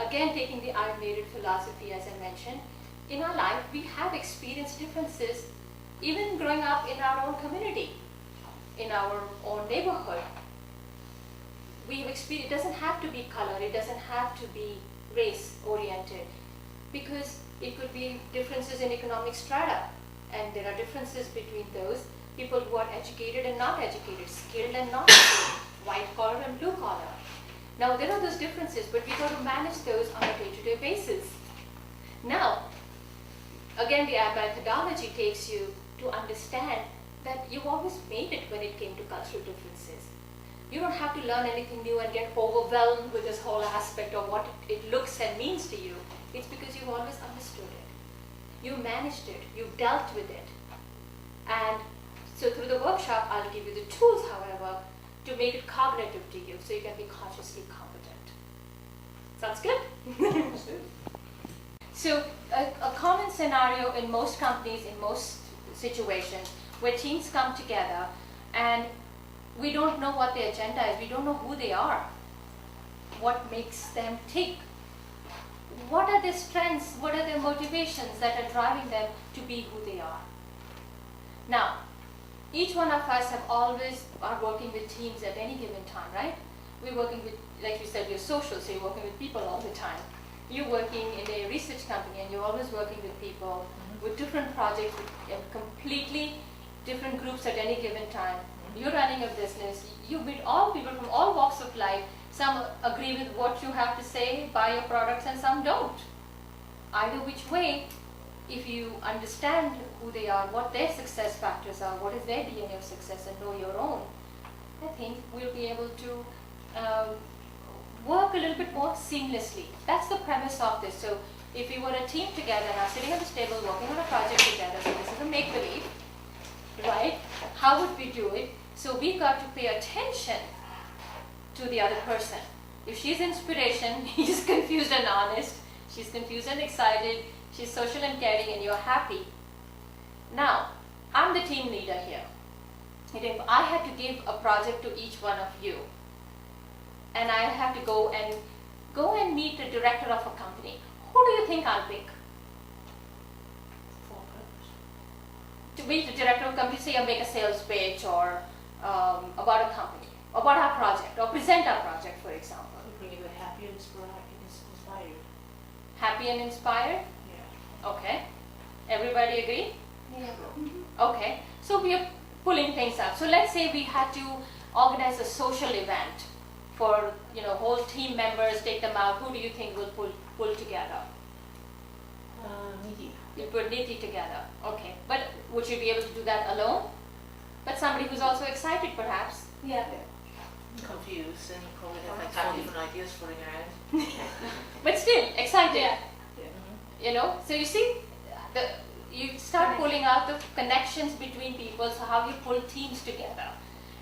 again taking the I made it philosophy as I mentioned, in our life we have experienced differences even growing up in our own community, in our own neighborhood. We have experienced, it doesn't have to be color, it doesn't have to be race oriented, because it could be differences in economic strata, and there are differences between those people who are educated and not educated, skilled and not skilled, white collar and blue collar. Now there are those differences, but we got to manage those on a day-to-day basis. Now, again, the methodology takes you to understand that you've always made it when it came to cultural differences. You don't have to learn anything new and get overwhelmed with this whole aspect of what it looks and means to you. It's because you've always understood it. You managed it. You've dealt with it. And so through the workshop, I'll give you the tools, however, to make it cognitive to you so you can be consciously competent. Sounds good? So a common scenario in most companies, in most situations, where teams come together and we don't know what their agenda is, we don't know who they are, what makes them tick, what are their strengths, what are their motivations that are driving them to be who they are. Now, each one of us have always are working with teams at any given time, right? We're working with, like you said, you're social, so you're working with people all the time. You're working in a research company and you're always working with people with different projects, with completely different groups at any given time. You're running a business, you meet all people from all walks of life. Some agree with what you have to say, buy your products, and some don't. Either which way, if you understand who they are, what their success factors are, what is their DNA of success, and know your own, I think we'll be able to work a little bit more seamlessly. That's the premise of this. So if we were a team together now, sitting at this table, working on a project together, so this is a make-believe, right? How would we do it? So we got to pay attention to the other person. If she's inspiration, he's confused and honest, she's confused and excited, she's social and caring, and you're happy. Now, I'm the team leader here. And if I had to give a project to each one of you, and I have to go and meet the director of a company, who do you think I'll pick? To meet the director of a company, say I make a sales pitch or about a company, about our project, or present our project, for example. Bring it happy and inspired. Happy and inspired? Yeah. Okay. Everybody agree? Yeah. Okay. So we are pulling things up. So let's say we had to organize a social event for, whole team members, take them out. Who do you think will pull together? Niti. You put Niti together. Okay. But would you be able to do that alone? But somebody who's also excited, perhaps. Yeah. Confused and probably have different ideas floating around. But still excited. Yeah. So you see, you start pulling out the connections between people, so how you pull teams together.